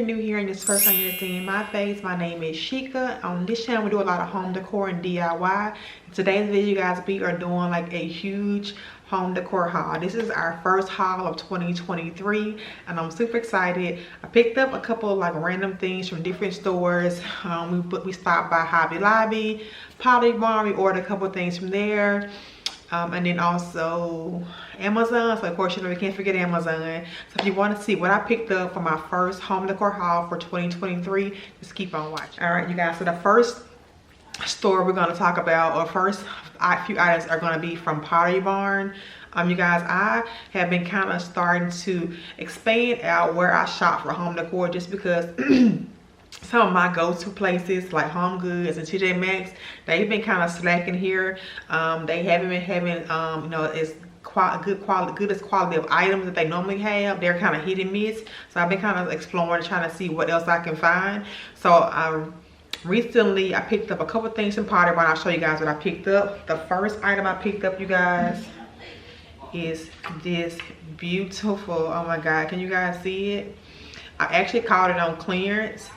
you're new here and this first time you're seeing my face, my name is Shika. On this channel, we do a lot of home decor and DIY. In today's video, you guys, we are doing like a huge home decor haul. This is our first haul of 2023 and I'm super excited. I picked up a couple of like random things from different stores. We stopped by Hobby Lobby, Pottery. We ordered a couple of things from there. And then also Amazon. So of course, you know, we can't forget Amazon. So if you want to see what I picked up for my first home decor haul for 2023, just keep on watching. All right, you guys, so the first store we're going to talk about, or first few items, are going to be from Pottery. You guys, I have been kind of starting to expand out where I shop for home decor, just because some of my go-to places like Homegoods and TJ Maxx, they've been kind of slacking here. They haven't been having you know, as good quality of items that they normally have. They're kind of hit and miss. So I've been kind of exploring, trying to see what else I can find. So recently I picked up a couple things from Pottery, but I'll show you guys what I picked up. The first item I picked up, you guys, is this beautiful, oh my god, can you guys see it? I actually caught it on clearance.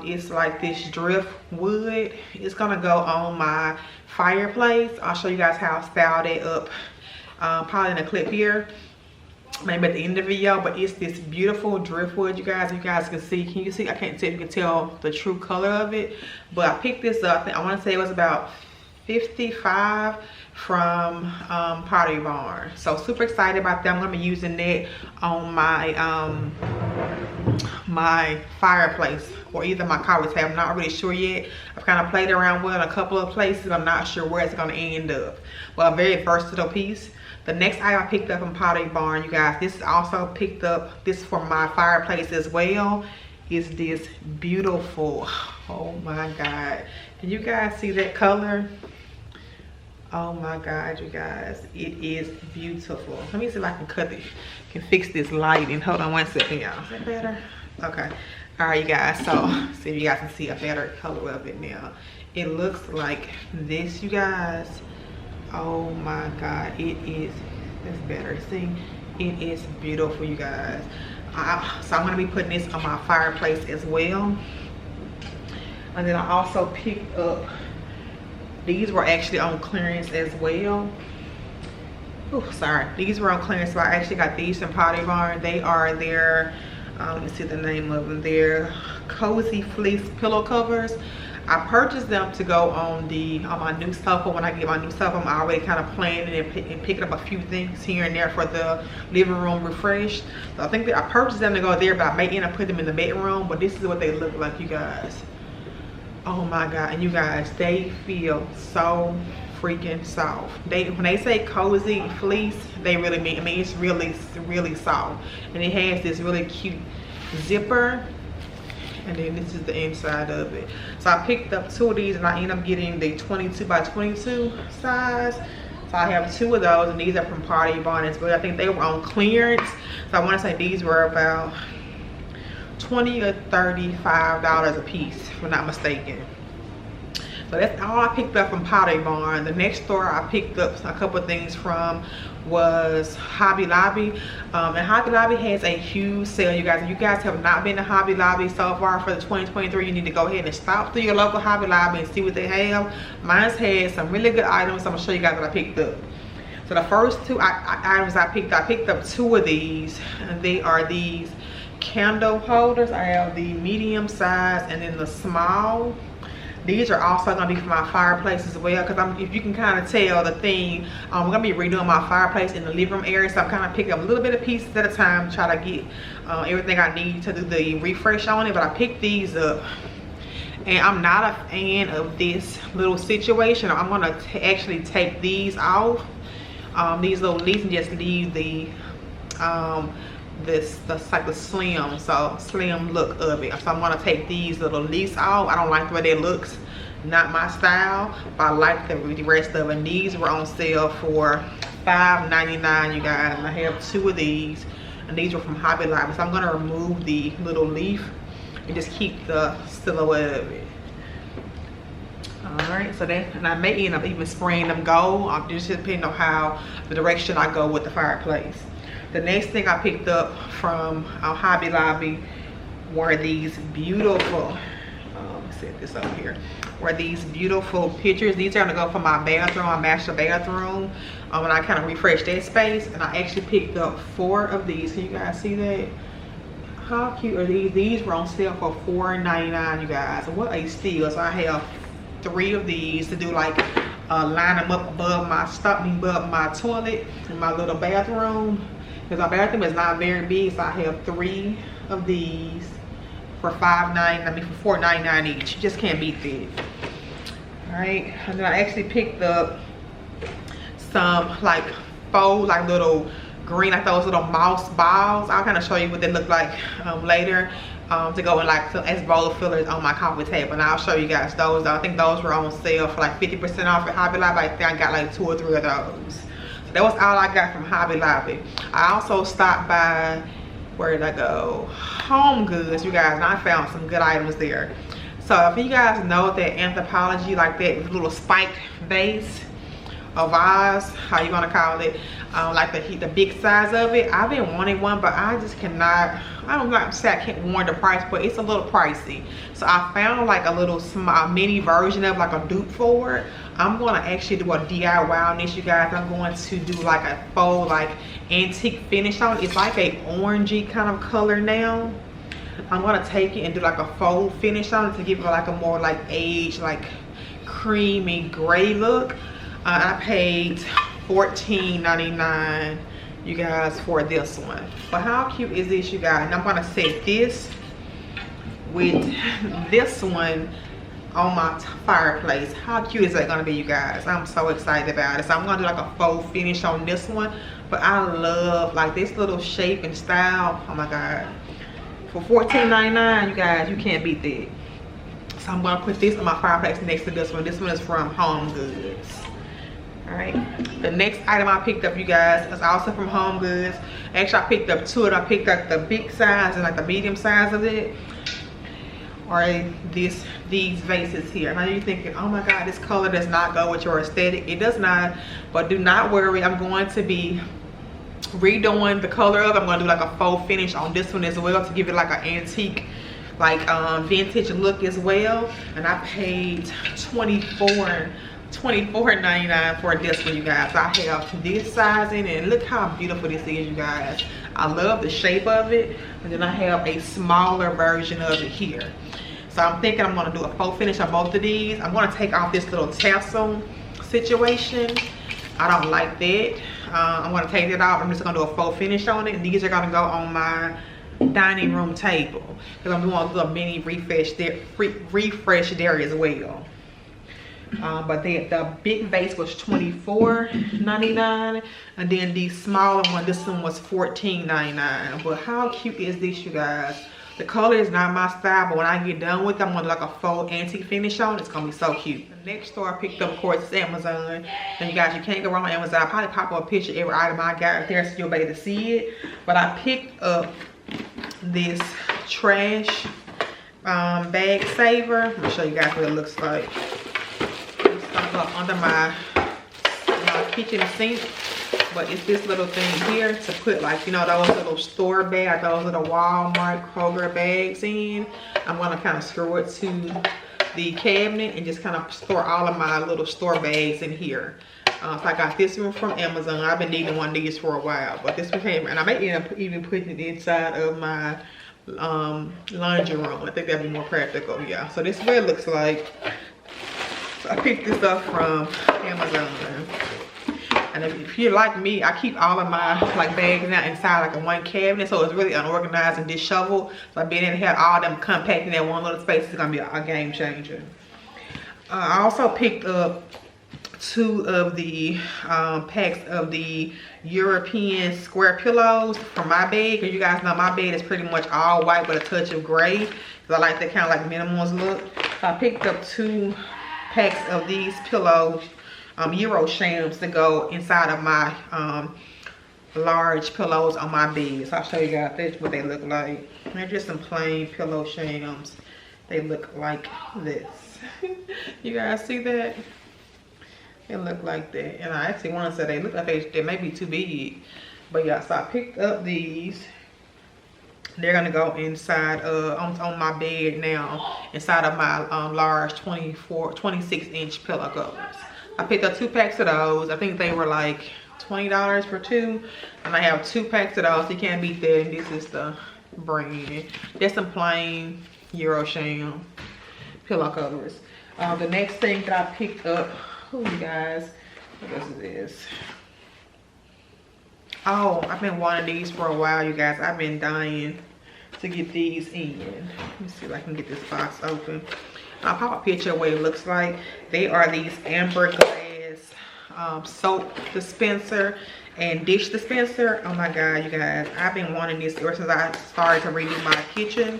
It's like this drift wood. It's gonna go on my fireplace. I'll show you guys how I styled it up, probably in a clip here, maybe at the end of the video. But it's this beautiful driftwood, you guys. You guys can see. Can you see? I can't tell if you can tell the true color of it, but I picked this up. I want to say it was about $55 from Pottery Barn. So super excited about that. I'm gonna be using that on my my fireplace, or either my cover tab. I'm not really sure yet. I've kind of played around with it in a couple of places. I'm not sure where it's gonna end up. Well, a very versatile piece. The next item I picked up from Pottery Barn, you guys, this is also picked up, this for my fireplace as well, is this beautiful, oh my god, can you guys see that color? Oh my god, you guys, it is beautiful. Let me see if I can fix this lighting. Hold on one second, y'all. Is that better? Okay. All right, you guys, so see if you guys can see a better color of it now. It looks like this, you guys. Oh my god, it is, that's better. See, it is beautiful, you guys. So I'm gonna be putting this on my fireplace as well. And then I also picked up, these were actually on clearance as well. Oh, sorry, these were on clearance, so I actually got these from Pottery Barn. They are their, let me see the name of them, their cozy fleece pillow covers. I purchased them to go on my new sofa. When I get my new sofa, I'm already kind of planning and picking up a few things here and there for the living room refresh. So I think that I purchased them to go there, but I may end up putting them in the bedroom. But this is what they look like, you guys. Oh my god, and you guys, they feel so freaking soft. When they say cozy fleece, they really mean, I mean, it's really soft. And it has this really cute zipper, and then this is the inside of it. So I picked up two of these and I ended up getting the 22 by 22 size. So I have two of those, and these are from Pottery Barn as well. I think they were on clearance, so I want to say these were about $20 or $35 a piece, if I'm not mistaken. So that's all I picked up from Pottery Barn. The next store I picked up a couple of things from was Hobby Lobby. And Hobby Lobby has a huge sale, you guys. If you guys have not been to Hobby Lobby so far for the 2023, you need to go ahead and stop through your local Hobby Lobby and see what they have. Mine's had some really good items. I'm gonna show you guys what I picked up. So the first two items I picked up two of these, and they are these candle holders. I have the medium size and then the small. These are also going to be for my fireplace as well, because if you can kind of tell the theme, I'm going to be redoing my fireplace in the living room area. So I'm kind of picking up a little bit of pieces at a time, try to get everything I need to do the refresh on it. But I picked these up, and I'm not a fan of this little situation. I'm going to actually take these off, these little leaves, and just leave the that's like the slim look of it. So I'm gonna take these little leaves off. I don't like the way they looks, not my style, but I like the rest of it. These were on sale for $5.99, you guys, and I have two of these, and these were from Hobby Lobby. So I'm gonna remove the little leaf and just keep the silhouette of it. All right, so then, and I may end up even spraying them gold, just depending on how the direction I go with the fireplace. The next thing I picked up from Hobby Lobby were these beautiful, set this up here, were these beautiful pictures. These are gonna go for my bathroom, my master bathroom. When I kind of refresh that space, and I actually picked up 4 of these. Can you guys see that? How cute are these? These were on sale for $4.99, you guys. What a steal. So I have 3 of these to do like line them up above my toilet in my little bathroom, because my bathroom is not very big. So I have 3 of these for $4.99 each. You just can't beat that. All right, and then I actually picked up some like faux, like little green, like those little mouse balls. I'll kind of show you what they look like later, to go in like as bowl fillers on my coffee table, and I'll show you guys those. I think those were on sale for like 50% off at Hobby Lobby. I think I got like 2 or 3 of those. So that was all I got from Hobby Lobby. I also stopped by, where did I go? Homegoods, you guys, and I found some good items there. So if you guys know that Anthropologie, like that little spiked vase or vase, how you gonna call it, like the big size of it, I've been wanting one, but I just cannot, I don't like to say I can't warrant the price, but it's a little pricey. So I found like a little small mini version of like a dupe for it. I'm gonna actually do a DIY on this, you guys. I'm going to do like a faux like antique finish on it. It's like a orangey kind of color now. I'm gonna take it and do like a faux finish on it to give it like a more like aged, like creamy gray look. I paid $14.99, you guys, for this one. But how cute is this, you guys? And I'm gonna set this with this one on my fireplace. How cute is that gonna be, you guys? I'm so excited about it. So I'm gonna do like a faux finish on this one. But I love like this little shape and style. Oh my god. For $14.99, you guys, you can't beat that. So I'm gonna put this on my fireplace next to this one. This one is from Homegoods. All right, the next item I picked up, you guys, is also from Homegoods. Actually, I picked up 2 of them. I picked up the big size and like the medium size of it. Or these vases here. Now you're thinking, oh my god, this color does not go with your aesthetic. It does not, but do not worry. I'm going to be redoing the color of it. I'm going to do like a faux finish on this one as well to give it like an antique, like vintage look as well. And I paid $24.99 for this one, you guys. I have this size in it, and look how beautiful this is, you guys. I love the shape of it. And then I have a smaller version of it here. So I'm thinking I'm going to do a faux finish on both of these. I'm going to take off this little tassel situation. I don't like that. I'm going to take it off. I'm just going to do a faux finish on it, and these are going to go on my dining room table, because I'm doing a little mini refresh there as well. But the big vase was $24.99, and then the smaller one, this one was $14.99. But how cute is this, you guys? The color is not my style, but when I get done with it, I'm gonna do like a faux antique finish on it. It's gonna be so cute. The next store I picked up, of course, is Amazon. And you guys, you can't go wrong with Amazon. I'll probably pop up a picture of every item I got there so you'll be able to see it. But I picked up this trash bag saver. I'm gonna show you guys what it looks like. Up under my kitchen sink, but it's this little thing here to put, like, you know, those little store bags, those little Walmart, Kroger bags in. I'm gonna kind of screw it to the cabinet and just kind of store all of my little store bags in here. So I got this one from Amazon. I've been needing one of these for a while, but this one came, and I may end up even putting it inside of my laundry room. I think that'd be more practical. Yeah, so this is what it looks like. So I picked this up from Amazon. And if you're like me, I keep all of my like bags now inside like a one cabinet, so it's really unorganized and disheveled. So being able to have all them compact in that one little space is gonna be a game changer. I also picked up 2 of the packs of the European square pillows for my bed, because you guys know my bed is pretty much all white with a touch of gray, because I like that kind of like minimalist look. So I picked up 2 packs of these pillows, Euro shams, to go inside of my large pillows on my bed. So I'll show you guys this, what they look like. They're just some plain pillow shams. They look like this. You guys see that? They look like that. And I actually want to say they look like they may be too big. But yeah, so I picked up these. They're gonna go inside on my bed now, inside of my large 26-inch pillow covers. I picked up 2 packs of those. I think they were like $20 for 2, and I have 2 packs of those. You can't beat that. And this is the brand. There's some plain Eurosham pillow covers. The next thing that I picked up, oh you guys, what is this? Oh, I've been wanting these for a while, you guys. I've been dying to get these in. Let me see if I can get this box open. I'll pop a picture of what it looks like. They are these amber glass soap dispenser and dish dispenser. Oh my god, you guys, I've been wanting this ever since I started to redo my kitchen.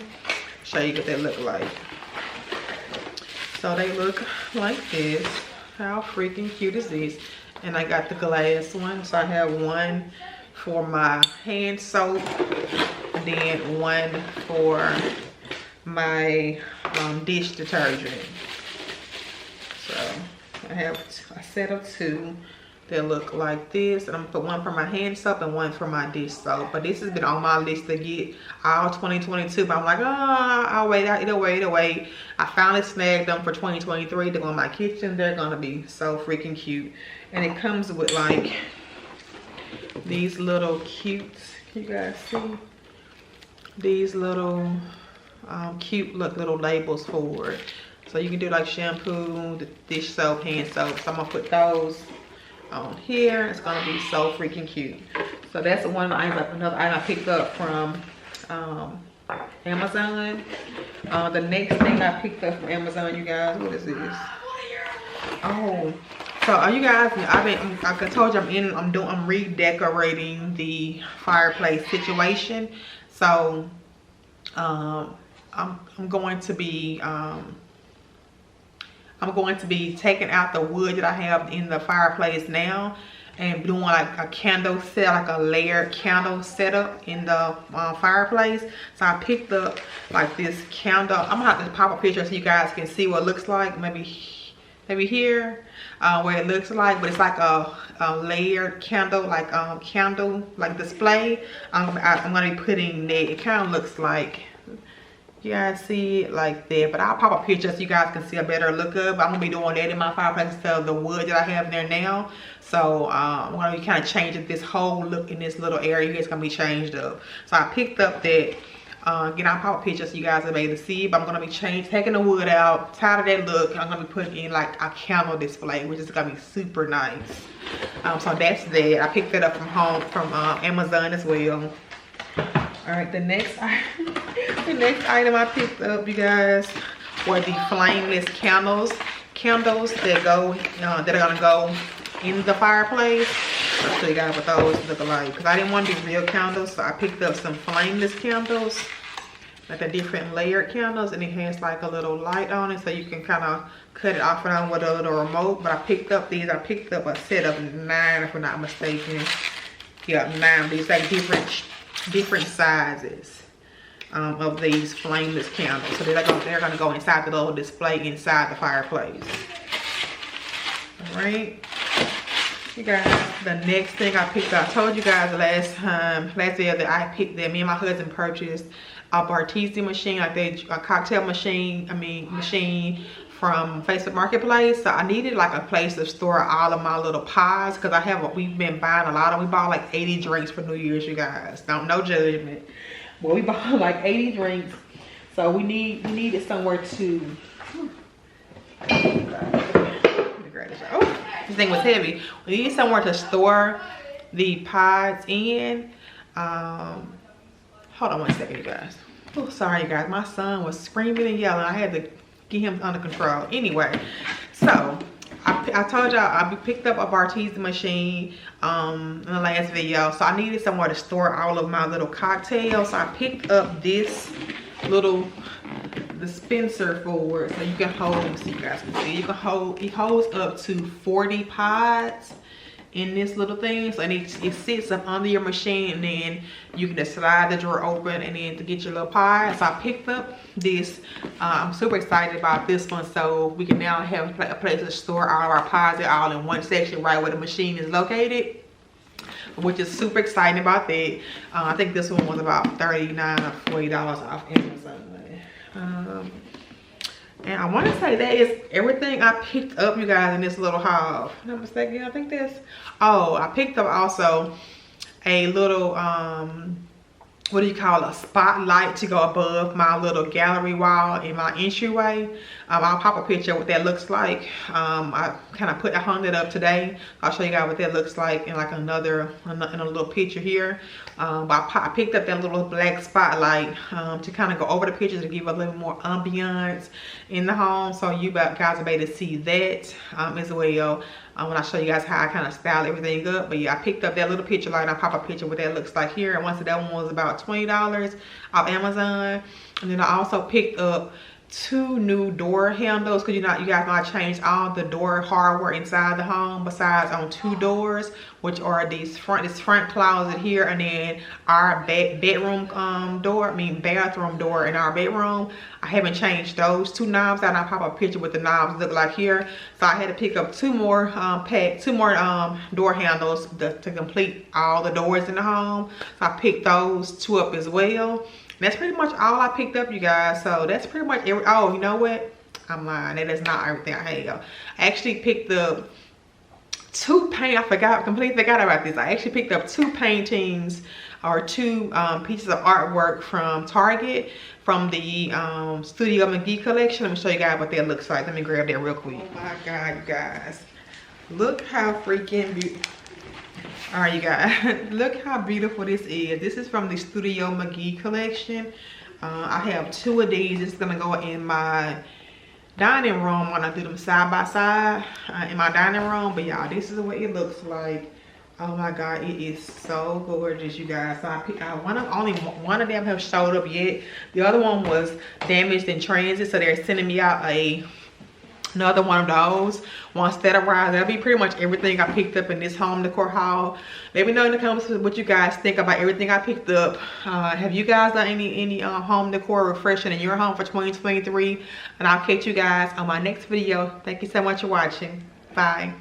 Show you what they look like. So they look like this. How freaking cute is this? And I got the glass one, so I have one for my hand soap, and then one for my dish detergent. So I have a set of 2 that look like this, and I'm gonna put one for my hand soap and one for my dish soap. But this has been on my list to get all 2022, but I'm like, oh, I'll wait. It'll wait. I finally snagged them for 2023 to go in my kitchen. They're gonna be so freaking cute. And it comes with like these little cutes. You guys see these little cute little labels for it. So you can do like shampoo, the dish soap, hand soap. So I'm gonna put those on here. It's gonna be so freaking cute. So that's one of the items, another item I picked up from Amazon. The next thing I picked up from Amazon, you guys, what is this? Oh, so you guys, like I told you, I'm redecorating the fireplace situation. So I'm going to be taking out the wood that I have in the fireplace now and doing like a candle set, like a layered candle setup in the fireplace. So I picked up like this candle. I'm gonna have to pop a picture so you guys can see what it looks like. Maybe here where it looks like, but it's like a layered candle, like display. I'm gonna be putting that. It kind of looks like, you guys see it like that, but I'll pop a picture so you guys can see a better look up. I'm gonna be doing that in my fireplace instead of the wood that I have there now. So I'm gonna be kind of changing this whole look in this little area. It's gonna be changed up. So I picked up that. Again, I'll pop a picture so you guys will be able to see, but I'm gonna be taking the wood out, tired of that look. I'm gonna be putting in like a candle display, which is gonna be super nice. So that's that. I picked it up from Amazon as well. All right, the next item I picked up, you guys, were the flameless candles that are gonna go in the fireplace. I'll show you guys what those look like, because I didn't want to do real candles, so I picked up some flameless candles, like the different layered candles, and it has like a little light on it, so you can kind of cut it off and on with a little remote. But I picked up these. I picked up a set of 9, if I'm not mistaken. Yeah, 9. These like different sizes of these flameless candles. So they're gonna go inside the little display inside the fireplace. All right, you guys, the next thing I picked up, I told you guys last video that I picked that me and my husband purchased a bartesian machine, like a cocktail machine from Facebook Marketplace. So I needed like a place to store all of my little pies, because we've been buying a lot of, we bought like 80 drinks for New Year's, you guys. No judgment, but we bought like 80 drinks. So we needed somewhere to, oh, this thing was heavy. We needed somewhere to store the pies in. Hold on one second, you guys. Oh, sorry, you guys. My son was screaming and yelling. I had to get him under control. Anyway, so I told y'all I picked up a bartesian machine in the last video. So I needed somewhere to store all of my little cocktails. So I picked up this little dispenser for it, so you can hold, so you guys can see, it holds up to 40 pods in this little thing. So it sits up under your machine, and then you can just slide the drawer open and then to get your little pie. So I picked up this. I'm super excited about this one, so we can now have a place to store all of our pies. They're all in one section right where the machine is located. which is super exciting about that. I think this one was about $39 or $40 off Amazon. And I want to say that is everything I picked up, you guys, in this little haul. If I'm not mistaken, I think this. Oh, I picked up also a little what do you call a spotlight to go above my little gallery wall in my entryway. I'll pop a picture of what that looks like. I kind of hung it up today. I'll show you guys what that looks like in like in a little picture here. But I picked up that little black spotlight to kind of go over the pictures to give a little more ambiance in the home, so you guys will be able to see that as well. When I show you guys how I kind of style everything up. But yeah, I picked up that little picture light, and I pop a picture what that looks like here. And once that one was about $20 off Amazon. And then I also picked up 2 new door handles, because you guys know I changed all the door hardware inside the home besides on 2 doors, which are this front closet here, and then our bathroom door in our bedroom. I haven't changed those 2 knobs out, and I pop a picture what the knobs look like here. So I had to pick up 2 more door handles to complete all the doors in the home. So I picked those 2 up as well. That's pretty much all I picked up, you guys. So that's pretty much every. Oh, you know what? I'm lying. That is not everything I have. I actually picked up 2 completely forgot about this. I actually picked up 2 paintings or 2 pieces of artwork from Target from the Studio McGee collection. Let me show you guys what that looks like. Let me grab that real quick. Oh my God, you guys. Look how freaking beautiful. All right, you guys, look how beautiful this is. This is from the Studio McGee collection. I have 2 of these. It's gonna go in my dining room when I do them side by side in my dining room. But y'all, this is what it looks like. Oh my God, it is so gorgeous, you guys. So only one of them have showed up yet. The other one was damaged in transit, so they're sending me out another one of those. Once that arrives, that'll be pretty much everything I picked up in this home decor haul. Let me know in the comments what you guys think about everything I picked up. Have you guys done any home decor refreshing in your home for 2023? And I'll catch you guys on my next video. Thank you so much for watching. Bye.